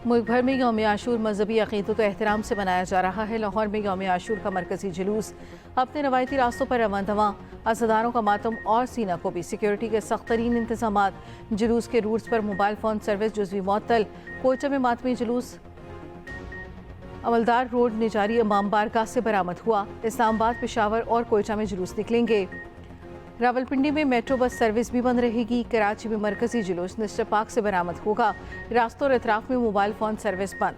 मुल्क भर में यौम आशूर मजहबी अक़ीदत व एहतराम से मनाया जा रहा है। लाहौर में यौम आशूर का मरकजी जुलूस अपने रवायती रास्तों पर रवां दवां, अज़ादारों का मातम और सीना को भी सिक्योरिटी के सख्त तरीन इंतजाम। जुलूस के रूट्स पर मोबाइल फ़ोन सर्विस जुज़वी मुअत्तल। कोयटा में मातमी जुलूस अमलदार रोड निजारी इमाम बारगाह से बरामद हुआ। इस्लामाबाद, पेशावर और कोयटा में जुलूस निकलेंगे। रावलपिंडी में मेट्रो बस सर्विस भी बंद रहेगी। कराची में मरकजी जुलूस निस्टर पार्क से बरामद होगा। रास्तों और अतराफ में मोबाइल फ़ोन सर्विस बंद।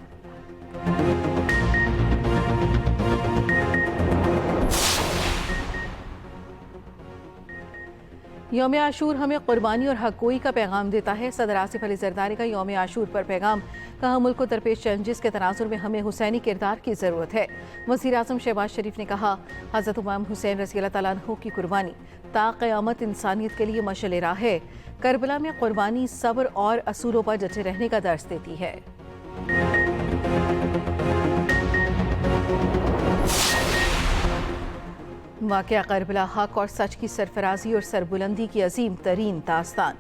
यौम आशूर हमें कुर्बानी और हक़-गोई का पैगाम देता है। सदर आसिफ अली ज़रदारी का यौम आशूर पर पैगाम। कहा, मुल्क को दरपेश चैलेंजेस के तनाजुर में हमें हुसैनी किरदार की ज़रूरत है। वज़ीर आज़म शहबाज शरीफ ने कहा, हज़रत इमाम हुसैन रज़ी अल्लाह तआला अन्हु की कुर्बानी ता क़यामत इंसानियत के लिए मशअल राह है। करबला में कुर्बानी सब्र और असूलों पर डटे रहने का दर्स देती है। वाक़या करबला हक और सच की सरफराजी और सरबुलंदी की अजीम तरीन दास्तान।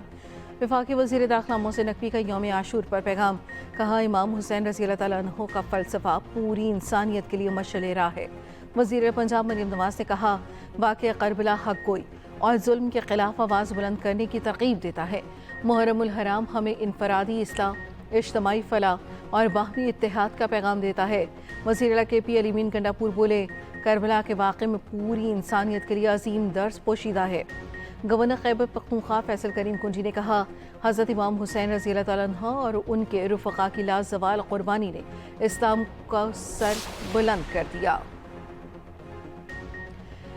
वफाकी वज़ीर दाखिला मोहसिन नकवी का यौम आशूर पर पैगाम। कहा, इमाम हुसैन रज़ी अल्लाह तआला अन्हु का फ़लसफ़ा पूरी इंसानियत के लिए मशअल राह है। वज़ीर पंजाब मरियम नवाज़ ने कहा, वाक़या करबला हक गोई और जुल्म के खिलाफ आवाज़ बुलंद करने की तरग़ीब देता है। मुहर्रमुल हराम हमें इनफरादी इस्लाह, इज्तमाई फलाह और बाहमी इत्तेहाद का पैगाम देता है। वज़ीर KP अली मीन गंडापुर बोले, करबला के वाक़े में पूरी इंसानियत के लिए अजीम दर्स पोशीदा है। गवर्नर खैबर पख्तूनख्वा फैसल करीम कुंजी ने कहा, हज़रत इमाम हुसैन रज़ी अल्लाह तआला अन्हु और उनके रुफ़क़ा की लाज़वाल कुर्बानी ने इस्लाम का सर बुलंद कर दिया।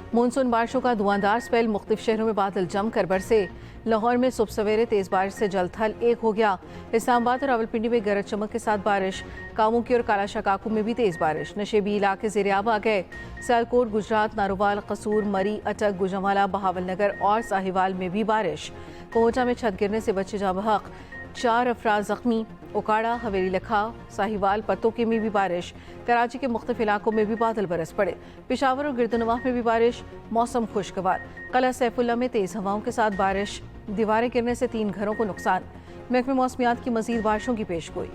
मानसून बारिशों का धुआंधार स्पेल। मुख्तलिफ शहरों में बादल जमकर बरसे। लाहौर में सुबह सवेरे तेज़ बारिश से जल थल एक हो गया। इस्लामाबाद और रावलपिंडी में गरज चमक के साथ बारिश। कामुकी और कालाशाह काकू में भी तेज़ बारिश। नशेबी इलाके ज़ेर-ए-आब आ गए। सियालकोट, गुजरात, नारोवाल, कसूर, मरी, अटक, गुजरांवाला, बहावलनगर और साहिवाल में भी बारिश। कोहटा में छत गिरने से बच्चे जाँ बहक, 4 अफराद जख्मी। उकाड़ा, हवेली लखा, साहिवाल, पत्तों में भी बारिश। कराची के मुख्तलिफ इलाकों में भी बादल बरस पड़े। पेशावर और गिरदनवाह में भी बारिश। मौसम खुशगवार। कला सैफुल्ला में तेज़ हवाओं के साथ बारिश। दीवारें गिरने से 3 घरों को नुकसान। महकमे मौसमियात की मज़ीद बारिशों की पेशगोई।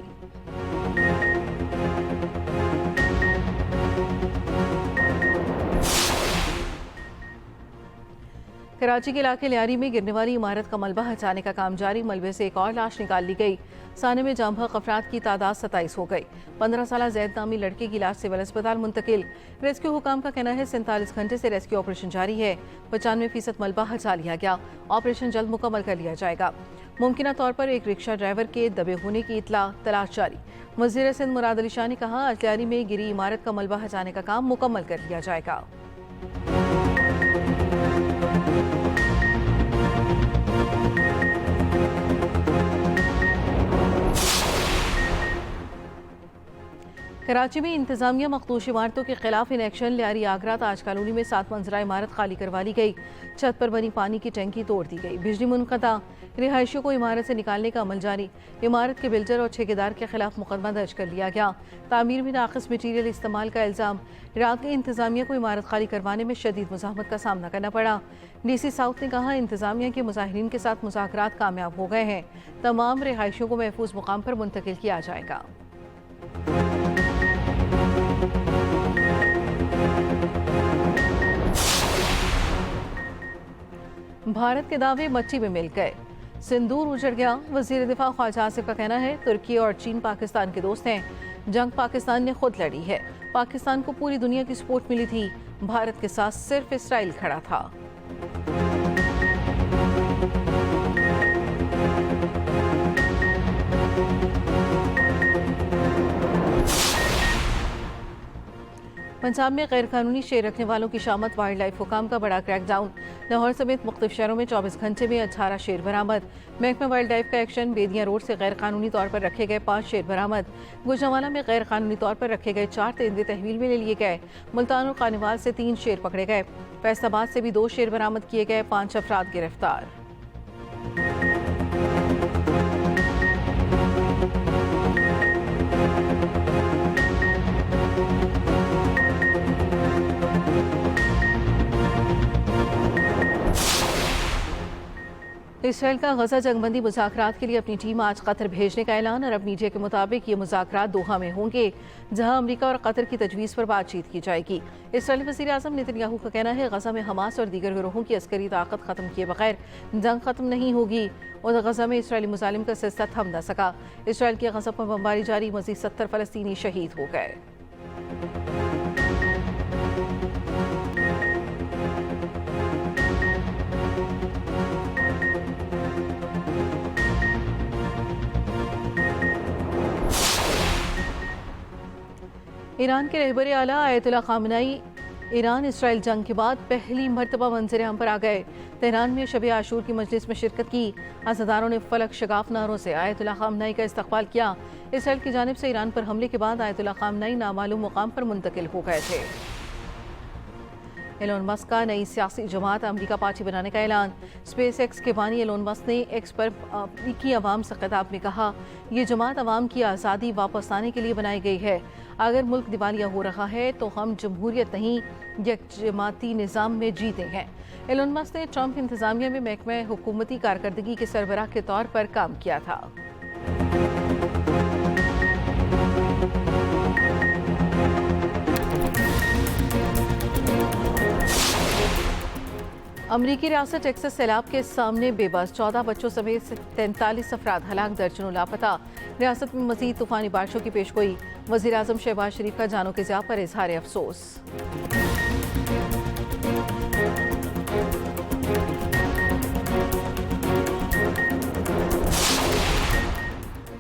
कराची के इलाके लियारी में गिरने वाली इमारत का मलबा हटाने का काम जारी। मलबे से एक और लाश निकाल ली गई। साने में जाँ बहक अफराद की तादाद 27 हो गई। 15 साल जैद नामी लड़के की लाश सिविल अस्पताल मुंतकिल। रेस्क्यू हुकाम का कहना है 47 घंटे से रेस्क्यू ऑपरेशन जारी है। 95% मलबा हटा लिया गया। ऑपरेशन जल्द मुकम्मल कर लिया जाएगा। मुमकिन तौर पर एक रिक्शा ड्राइवर के दबे होने की इतला, तलाश जारी। वज़ीर सिंध मुराद अली शाह ने कहा, आज लियारी में गिरी इमारत का मलबा हटाने का काम मुकम्मल कर लिया जाएगा। कराची में इंतजामिया मखदूश इमारतों के खिलाफ in action. Lyari Agra Taj colony में 7 मंजिला इमारत खाली करवा ली गई। छत पर बनी पानी की टंकी तोड़ दी गई। बिजली मुनक़ता। रिहायशियों को इमारत से निकालने का अमल जारी। इमारत के बिल्डर और ठेकेदार के खिलाफ मुकदमा दर्ज कर लिया गया। तामीर में नाक़िस मटीरियल इस्तेमाल का इल्ज़ाम। रात में इंतजामिया को इमारत खाली करवाने में शदीद मुज़ाहमत का सामना करना पड़ा। DC साउथ ने कहा, इंतजामिया के मुज़ाहिरीन के साथ मुज़ाकरात कामयाब हो गए हैं। तमाम रिहायशियों को महफूज मुकाम पर मुंतकिल किया जाएगा। भारत के दावे मट्टी में मिल गए। सिंदूर उजड़ गया। वज़ीर दिफा ख्वाजा आसिफ का कहना है, तुर्की और चीन पाकिस्तान के दोस्त हैं। जंग पाकिस्तान ने खुद लड़ी है। पाकिस्तान को पूरी दुनिया की सपोर्ट मिली थी। भारत के साथ सिर्फ इसराइल खड़ा था। पंजाब में गैर कानूनी शेर रखने वालों की शामत। वाइल्ड लाइफ हुकाम का बड़ा क्रैकडाउन। लाहौर समेत मुख्तलिफ शहरों में 24 घंटे में 18 शेर बरामद। महकमा वाइल्ड लाइफ का एक्शन। बेदिया रोड से गैर कानूनी तौर पर रखे गए 5 शेर बरामद। गुजरांवाला में गैर कानूनी तौर पर रखे गए 4 तेंदुए तहवील में ले लिए गए। मुल्तान और कानीवाल से 3 शेर पकड़े गए। फैसलाबाद से भी 2 शेर बरामद किए गए। 5 अफराद गिरफ्तार। इसराइल का गजा जंगबंदी मुज़ाकरात के लिए अपनी टीम आज कतर भेजने का ऐलान। अरब मीडिया के मुताबिक ये मुज़ाकरात दोहा में होंगे, जहां अमेरिका और कतर की तजवीज़ पर बातचीत की जाएगी। इसराइली वज़ीर आज़म नेतन्याहू का कहना है गजा में हमास और दीगर गिरोहों की अस्करी ताकत ख़त्म किए बगैर जंग ख़त्म नहीं होगी और गजा में इसराइली मुजालिम का सिलसिला थम न सका। इसराइल की गजा पर बमबारी जारी, मज़ीद 70 फ़लस्तीनी शहीद हो गए। ईरान के रहबर आला आयतुल्लाह खामनेई ईरान इसराइल जंग के बाद पहली मरतबा मंजर आम पर आ गए। तेहरान में शब आशूर की मजलिस में शिरकत की। अज़ादारों ने फलक शगाफ नारों से आयतुल्लाह खामनेई का इस्तकबाल किया। इसराइल की जानिब से ईरान पर हमले के बाद आयतुल्लाह खामनेई नामालूम मुकाम पर मुंतकिल हो गए थे। एलोन मस्क का नई सियासी जमात अमरीका पार्टी बनाने का ऐलान। स्पेस एक्स के बानी एलोन मस्क ने एक्स पर अमरीकी अवाम से खिताब में कहा, यह जमात अवाम की आज़ादी वापस लाने के लिए बनाई गई है। अगर मुल्क दिवालिया हो रहा है तो हम जमहूरियत नहीं यकजमाती निज़ाम में जीते हैं। एलोन मस्क ने ट्रंप इंतज़ामिया में महकमा हुकूमती कारकर्दगी के सरबराह के तौर पर काम किया था। अमरीकी रियासत टेक्सास सैलाब के सामने बेबस, 14 बच्चों समेत 43 अफराद हलाक, दर्जनों लापता। रियासत में मजीद तूफानी बारिशों की पेशगोई। वज़ीर आज़म शहबाज शरीफ का जानों के ज़िया पर इजहार अफसोस।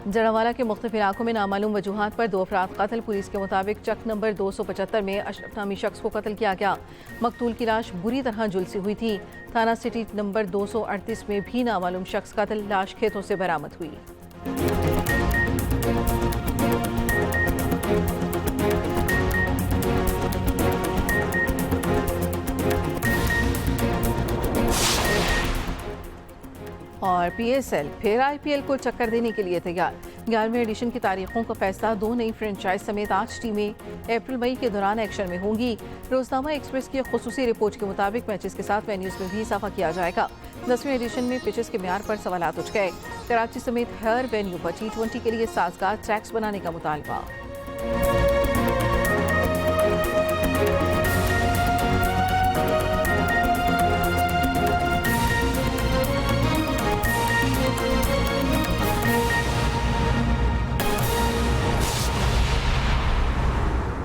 जड़ावाला के मुख्तलिफ इलाकों में नामालूम वजूहात पर 2 अफराद कत्ल। पुलिस के मुताबिक चक नंबर 275 में अशरफ नामी शख्स को कत्ल किया गया। मकतूल की लाश बुरी तरह झुलसी हुई थी। थाना सिटी नंबर 238 में भी नामालूम शख्स कत्ल, लाश खेतों से बरामद हुई। और पीएसएल फिर आईपीएल को चक्कर देने के लिए तैयार। 11वें एडिशन की तारीखों का फैसला 2 नई फ्रेंचाइज समेत 8 टीमें अप्रैल मई के दौरान एक्शन में होंगी। रोजनामा एक्सप्रेस की खुसूसी रिपोर्ट के मुताबिक मैचेस के साथ वेन्यूज में भी इजाफा किया जाएगा। 10वें एडिशन में पिचेस के म्यार पर सवालात उठ गए। कराची समेत हर वेन्यू पर T20 के लिए साजगार ट्रैक्स बनाने का मुतालबा।